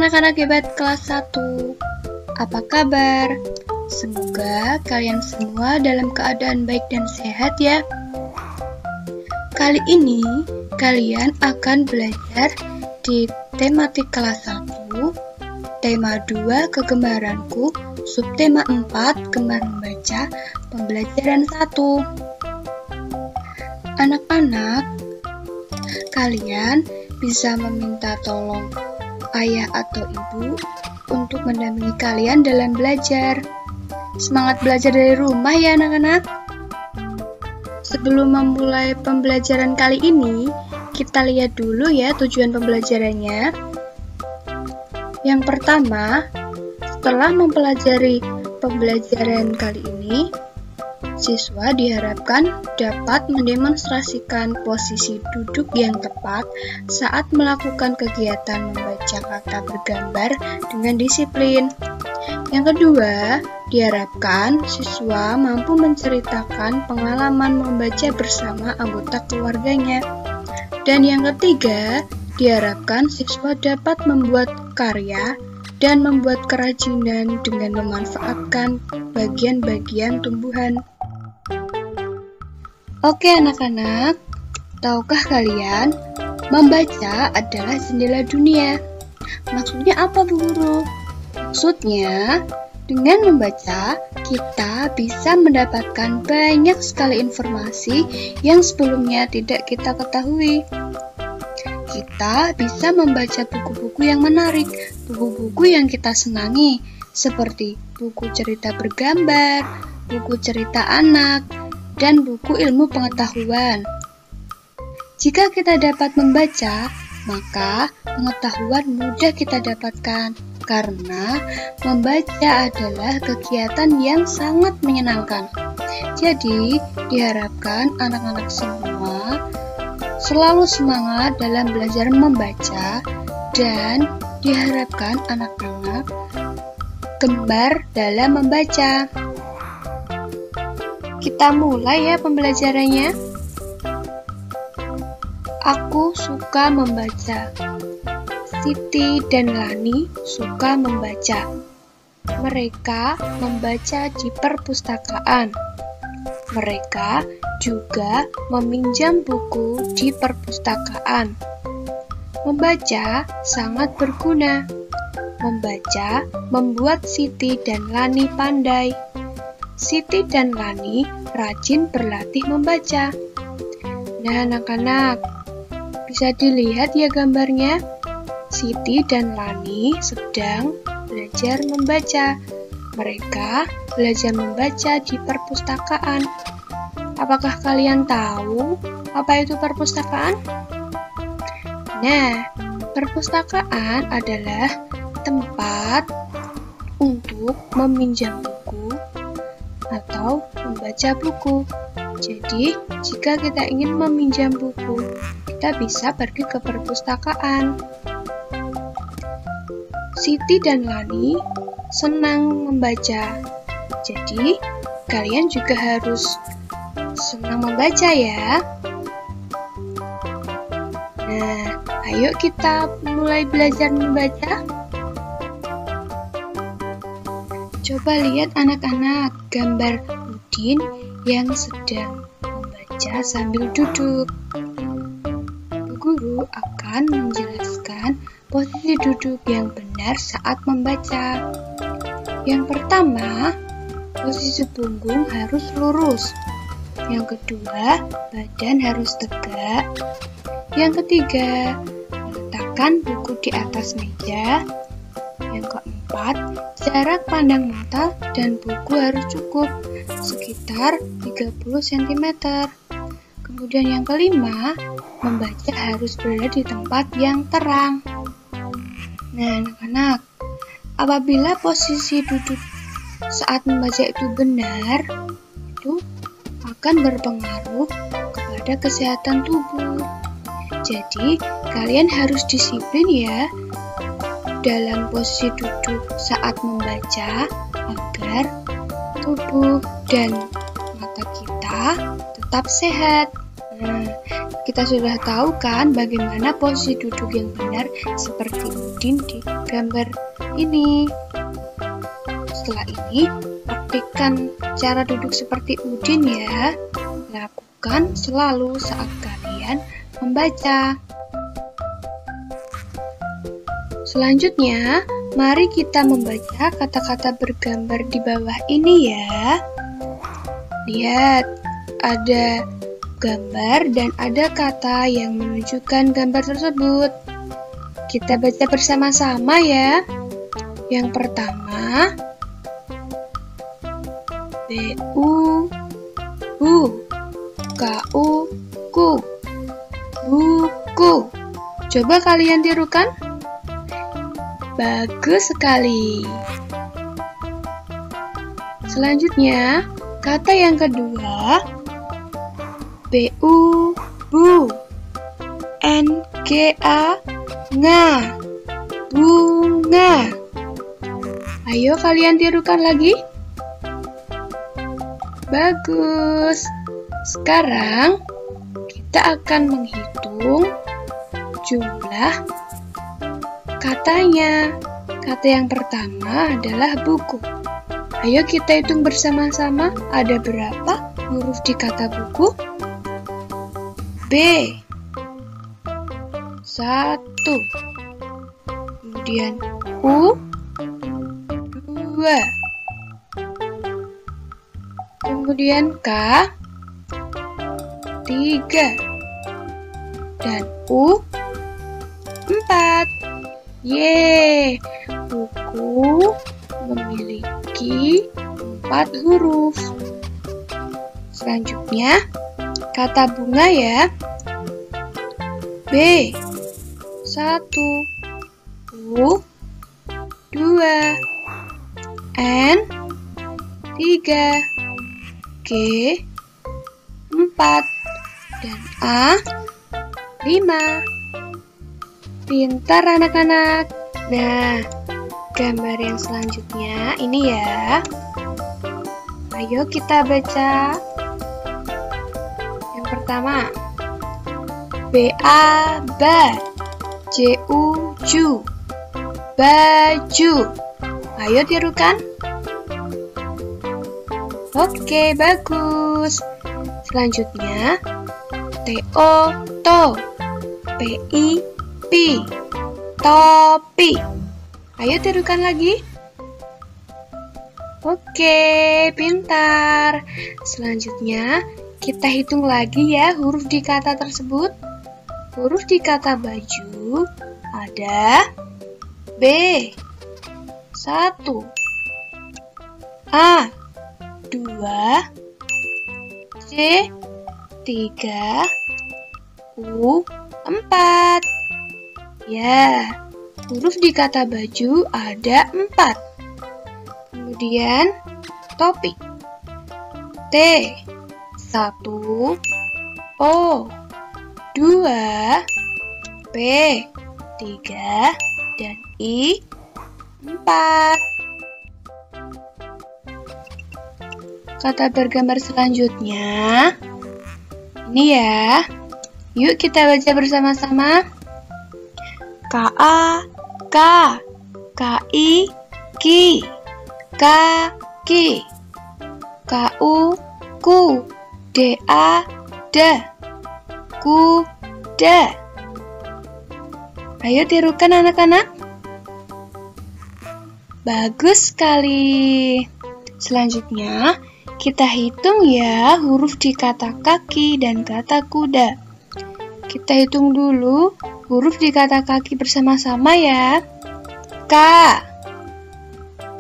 anak-anak hebat kelas 1. Apa kabar? Semoga kalian semua dalam keadaan baik dan sehat ya. Kali ini kalian akan belajar di tematik kelas 1, tema 2 kegemaranku, subtema 4 gemar membaca, pembelajaran 1. Anak-anak, kalian bisa meminta tolong ayah atau ibu untuk mendampingi kalian dalam belajar. Semangat belajar dari rumah ya anak-anak. Sebelum memulai pembelajaran kali ini, kita lihat dulu ya tujuan pembelajarannya. Yang pertama, setelah mempelajari pembelajaran kali ini, siswa diharapkan dapat mendemonstrasikan posisi duduk yang tepat saat melakukan kegiatan membaca kata bergambar dengan disiplin. Yang kedua, diharapkan siswa mampu menceritakan pengalaman membaca bersama anggota keluarganya. Dan yang ketiga, diharapkan siswa dapat membuat karya dan membuat kerajinan dengan memanfaatkan bagian-bagian tumbuhan. Oke anak-anak, tahukah kalian, membaca adalah jendela dunia. Maksudnya apa Bu Guru? Maksudnya, dengan membaca, kita bisa mendapatkan banyak sekali informasi yang sebelumnya tidak kita ketahui. Kita bisa membaca buku-buku yang menarik, buku-buku yang kita senangi, seperti buku cerita bergambar, buku cerita anak, dan buku ilmu pengetahuan. Jika kita dapat membaca, maka pengetahuan mudah kita dapatkan, karena membaca adalah kegiatan yang sangat menyenangkan. Jadi, diharapkan anak-anak semua selalu semangat dalam belajar membaca, dan diharapkan anak-anak gemar dalam membaca. Kita mulai ya pembelajarannya. Aku suka membaca. Siti dan Lani suka membaca. Mereka membaca di perpustakaan. Mereka juga meminjam buku di perpustakaan. Membaca sangat berguna. Membaca membuat Siti dan Lani pandai. Siti dan Lani rajin berlatih membaca. Nah anak-anak, bisa dilihat ya gambarnya. Siti dan Lani sedang belajar membaca. Mereka belajar membaca di perpustakaan. Apakah kalian tahu apa itu perpustakaan? Nah, perpustakaan adalah tempat untuk meminjam buku atau membaca buku. Jadi, jika kita ingin meminjam buku, kita bisa pergi ke perpustakaan. Siti dan Lani senang membaca. Jadi, kalian juga harus senang membaca ya. Nah, ayo kita mulai belajar membaca. Coba lihat anak-anak gambar Udin yang sedang membaca sambil duduk. Bu Guru akan menjelaskan posisi duduk yang benar saat membaca. Yang pertama, posisi punggung harus lurus. Yang kedua, badan harus tegak. Yang ketiga, meletakkan buku di atas meja. Yang keempat, jarak pandang mata dan buku harus cukup, sekitar 30 cm. Kemudian yang kelima, membaca harus berada di tempat yang terang. Nah anak-anak, apabila posisi duduk saat membaca itu benar, itu akan berpengaruh kepada kesehatan tubuh. Jadi, kalian harus disiplin ya dalam posisi duduk saat membaca agar tubuh dan mata kita tetap sehat. Nah, kita sudah tahu kan bagaimana posisi duduk yang benar seperti Udin di gambar ini. Setelah ini, praktikkan cara duduk seperti Udin ya. Lakukan selalu saat kalian membaca. Selanjutnya, mari kita membaca kata-kata bergambar di bawah ini ya. Lihat, ada gambar dan ada kata yang menunjukkan gambar tersebut. Kita baca bersama-sama ya. Yang pertama, bu, ku, buku. Coba kalian tirukan. Bagus sekali. Selanjutnya, kata yang kedua, bu, nga, nga, bunga. Ayo kalian tirukan lagi. Bagus. Sekarang kita akan menghitung jumlah katanya. Kata yang pertama adalah buku. Ayo kita hitung bersama-sama, ada berapa huruf di kata buku? B, 1. Kemudian U, 2. Kemudian K, 3. Dan U, 4. Yeay, buku memiliki 4 huruf. Selanjutnya, kata bunga ya. B, 1. U, 2. N, 3. G, 4. Dan A, 5. Pintar anak-anak. Nah, gambar yang selanjutnya ini ya. Ayo kita baca. Yang pertama, ba, ba, ju, ju, baju. Ayo tirukan. Oke, bagus. Selanjutnya, to, to, pi, pi, topi. Ayo tirukan lagi. Oke, pintar. Selanjutnya, kita hitung lagi ya huruf di kata tersebut. Huruf di kata baju ada B, 1, A, 2, C, 3, U, 4. Ya, huruf di kata baju ada 4. Kemudian topi. T, 1, O, 2, P, 3, dan I, 4. Kata bergambar selanjutnya ini ya. Yuk kita baca bersama-sama. Ka, ka, ki, ki, kaki, ku, ku, da, kuda. Ayo tirukan anak-anak. Bagus sekali. Selanjutnya, kita hitung ya huruf di kata kaki dan kata kuda. Kita hitung dulu huruf di kata kaki bersama-sama ya. K,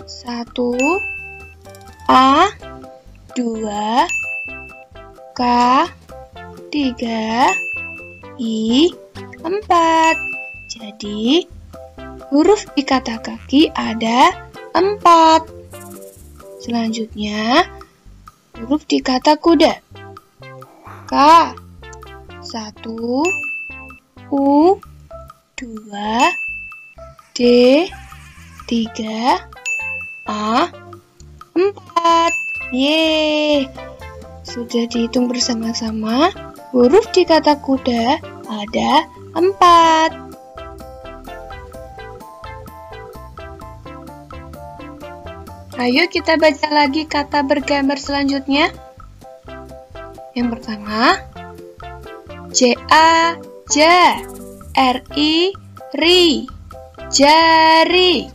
1, A, 2, K, 3, I, 4. Jadi, huruf di kata kaki ada 4. Selanjutnya, huruf di kata kuda. K, 1, U, 2, D, 3, A, 4. Yeay! Sudah dihitung bersama-sama. Huruf di kata kuda ada 4. Ayo kita baca lagi kata bergambar selanjutnya. Yang pertama, ja, ja, ri, ri, jari.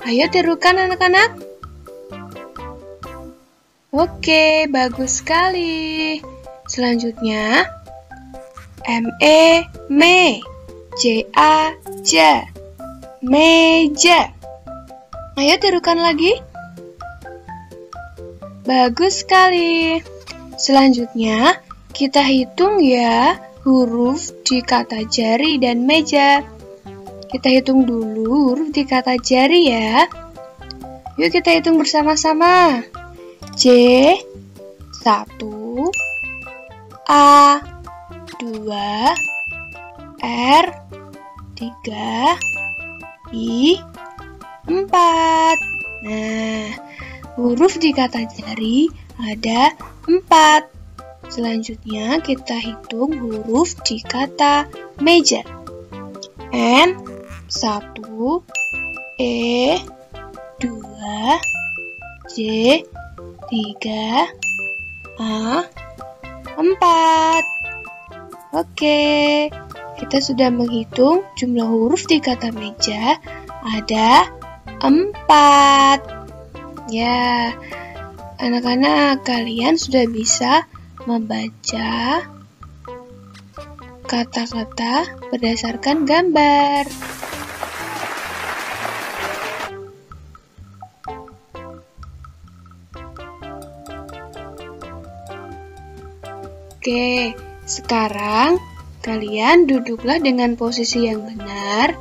Ayo tirukan anak-anak. Oke, bagus sekali. Selanjutnya, me, ja, ja, meja. Ayo tirukan lagi. Bagus sekali. Selanjutnya, kita hitung ya huruf di kata jari dan meja. Kita hitung dulu huruf di kata jari ya. Yuk kita hitung bersama-sama. J 1, A 2, R 3, I 4. Nah, huruf di kata jari ada 4. Selanjutnya kita hitung huruf di kata meja. N 1, E 2, J 3, A 4. Oke, kita sudah menghitung jumlah huruf di kata meja ada 4. Ya, anak-anak kalian sudah bisa membaca kata-kata berdasarkan gambar. Oke, sekarang kalian duduklah dengan posisi yang benar.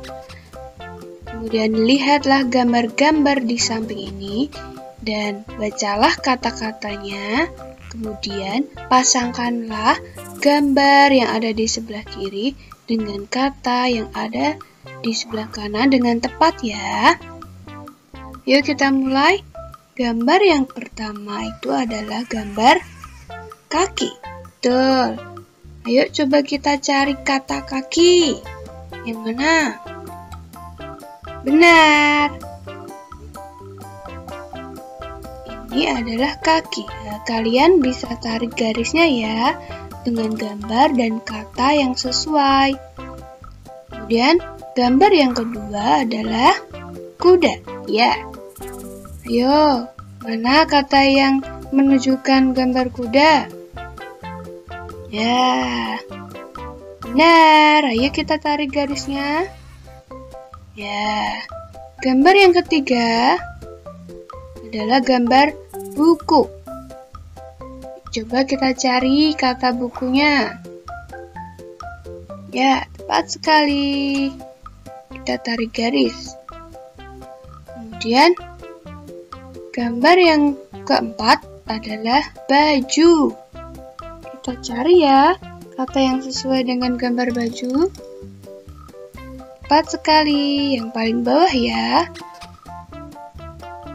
Kemudian lihatlah gambar-gambar di samping ini dan bacalah kata-katanya. Kemudian pasangkanlah gambar yang ada di sebelah kiri dengan kata yang ada di sebelah kanan dengan tepat ya. Yuk kita mulai. Gambar yang pertama itu adalah gambar kaki. Betul. Ayo coba kita cari kata kaki. Yang mana? Benar. Ini adalah kaki. Nah, kalian bisa tarik garisnya ya dengan gambar dan kata yang sesuai. Kemudian gambar yang kedua adalah kuda. Ya. Ayo, mana kata yang menunjukkan gambar kuda? Ya. Benar. Ayo kita tarik garisnya. Ya. Gambar yang ketiga adalah gambar buku. Coba kita cari kata bukunya. Ya, tepat sekali. Kita tarik garis. Kemudian, gambar yang keempat adalah baju. Kita cari ya kata yang sesuai dengan gambar baju. Tepat sekali, yang paling bawah ya.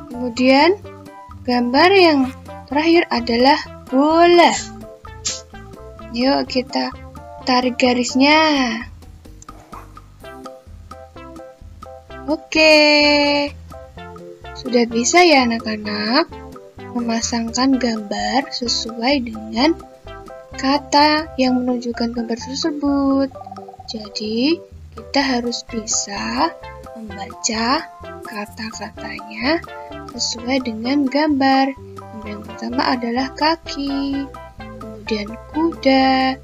Kemudian, gambar yang terakhir adalah bola. Yuk kita tarik garisnya. Oke, sudah bisa ya anak-anak memasangkan gambar sesuai dengan kata yang menunjukkan gambar tersebut. Jadi, kita harus bisa membaca kata-katanya sesuai dengan gambar. Yang pertama adalah kaki, kemudian kuda,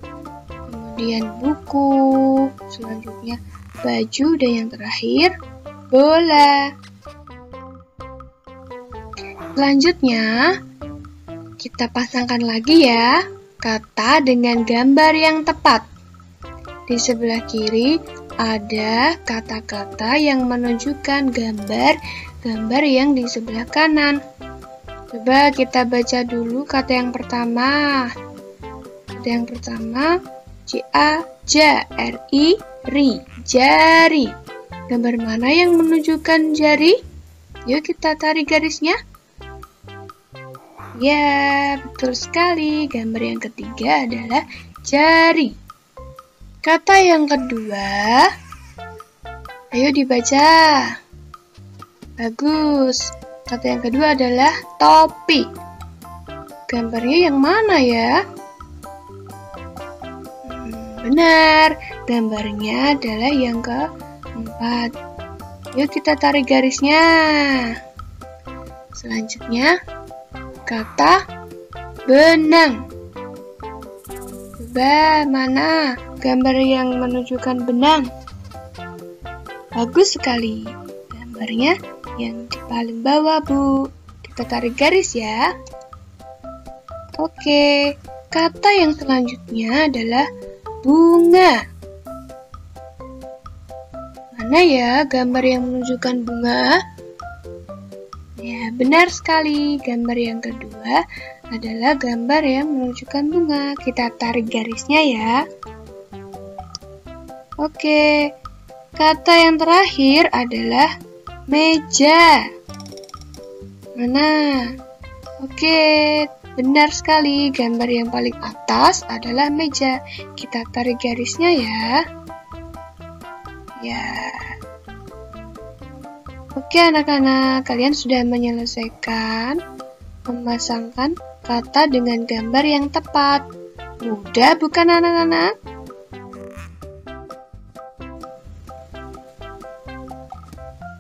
kemudian buku, selanjutnya baju, dan yang terakhir bola. Selanjutnya, kita pasangkan lagi ya kata dengan gambar yang tepat. Di sebelah kiri ada kata-kata yang menunjukkan gambar yang di sebelah kanan. Coba kita baca dulu kata yang pertama. Kata yang pertama, ja, ja, ri, ri, jari. Gambar mana yang menunjukkan jari? Yuk kita tarik garisnya. Ya, betul sekali. Gambar yang ketiga adalah jari. Kata yang kedua, ayo dibaca. Bagus. Kata yang kedua adalah topi. Gambarnya yang mana ya? Benar, gambarnya adalah yang keempat. Yuk kita tarik garisnya. Selanjutnya, kata benang. Coba mana gambar yang menunjukkan benang? Bagus sekali. Gambarnya yang di paling bawah, Bu. Kita tarik garis ya. Oke, kata yang selanjutnya adalah bunga. Mana ya gambar yang menunjukkan bunga? Ya, benar sekali. Gambar yang kedua adalah gambar yang menunjukkan bunga. Kita tarik garisnya ya. Oke, kata yang terakhir adalah meja. Mana? Oke, benar sekali. Gambar yang paling atas adalah meja. Kita tarik garisnya ya. Ya. Oke anak-anak, kalian sudah menyelesaikan memasangkan kata dengan gambar yang tepat. Mudah bukan anak-anak?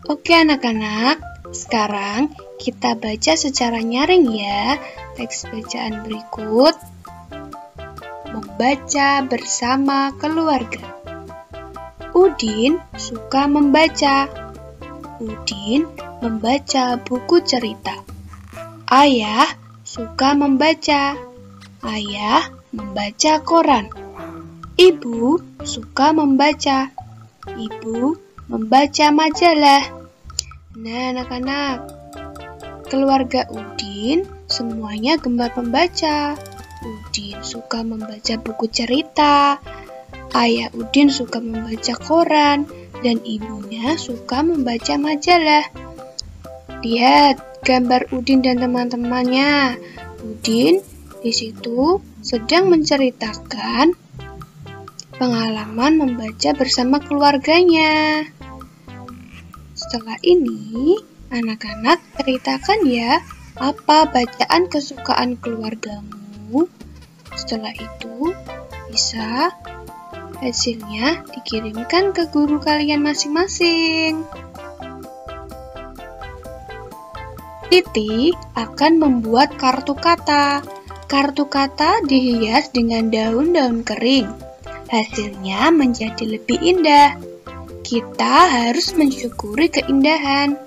Oke anak-anak, sekarang kita baca secara nyaring ya. Teks bacaan berikut. Membaca bersama keluarga. Udin suka membaca. Udin membaca buku cerita. Ayah suka membaca. Ayah membaca koran. Ibu suka membaca. Ibu membaca majalah. Nah, anak-anak, keluarga Udin semuanya gemar membaca. Udin suka membaca buku cerita. Ayah Udin suka membaca koran. Dan ibunya suka membaca majalah. Lihat gambar Udin dan teman-temannya. Udin di situ sedang menceritakan pengalaman membaca bersama keluarganya. Setelah ini, anak-anak ceritakan ya, apa bacaan kesukaan keluargamu. Setelah itu, bisa hasilnya dikirimkan ke guru kalian masing-masing. Titi akan membuat kartu kata. Kartu kata dihias dengan daun-daun kering. Hasilnya menjadi lebih indah. Kita harus mensyukuri keindahan.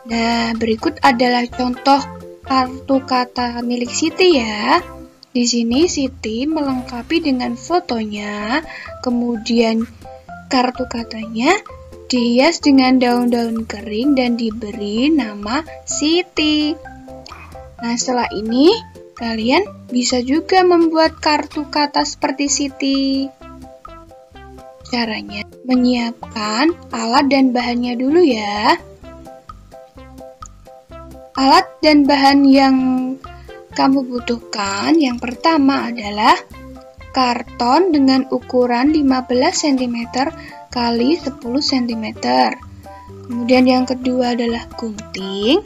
Nah, berikut adalah contoh kartu kata milik Siti ya. Di sini Siti melengkapi dengan fotonya, kemudian kartu katanya dihias dengan daun-daun kering dan diberi nama Siti. Nah, setelah ini kalian bisa juga membuat kartu kata seperti Siti. Caranya, menyiapkan alat dan bahannya dulu ya. Alat dan bahan yang kamu butuhkan yang pertama adalah karton dengan ukuran 15 cm kali 10 cm. Kemudian yang kedua adalah gunting,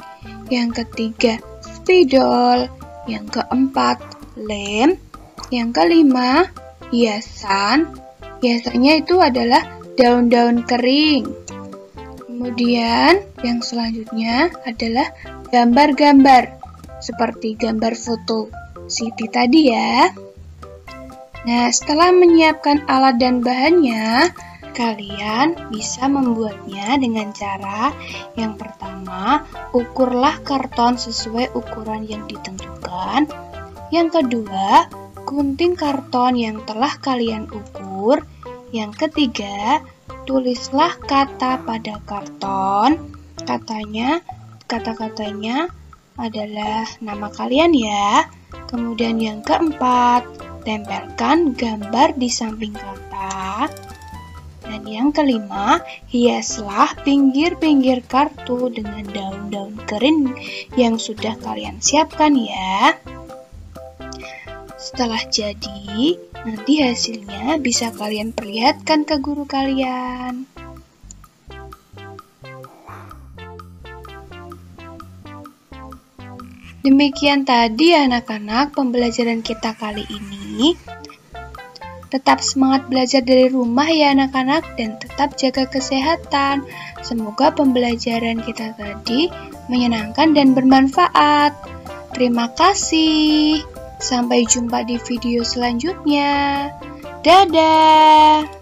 yang ketiga spidol, yang keempat lem, yang kelima hiasan. Hiasannya itu adalah daun-daun kering. Kemudian yang selanjutnya adalah gambar-gambar. Seperti gambar foto Siti tadi ya. Nah, setelah menyiapkan alat dan bahannya, kalian bisa membuatnya dengan cara yang pertama, ukurlah karton sesuai ukuran yang ditentukan. Yang kedua, gunting karton yang telah kalian ukur. Yang ketiga, tulislah kata pada karton. Kata-katanya adalah nama kalian ya. Kemudian yang keempat, tempelkan gambar di samping kata. Dan Yang kelima, hiaslah pinggir-pinggir kartu dengan daun-daun kering yang sudah kalian siapkan ya. Setelah jadi, nanti hasilnya bisa kalian perlihatkan ke guru kalian. Demikian tadi anak-anak pembelajaran kita kali ini. Tetap semangat belajar dari rumah ya anak-anak dan tetap jaga kesehatan. Semoga pembelajaran kita tadi menyenangkan dan bermanfaat. Terima kasih. Sampai jumpa di video selanjutnya. Dadah!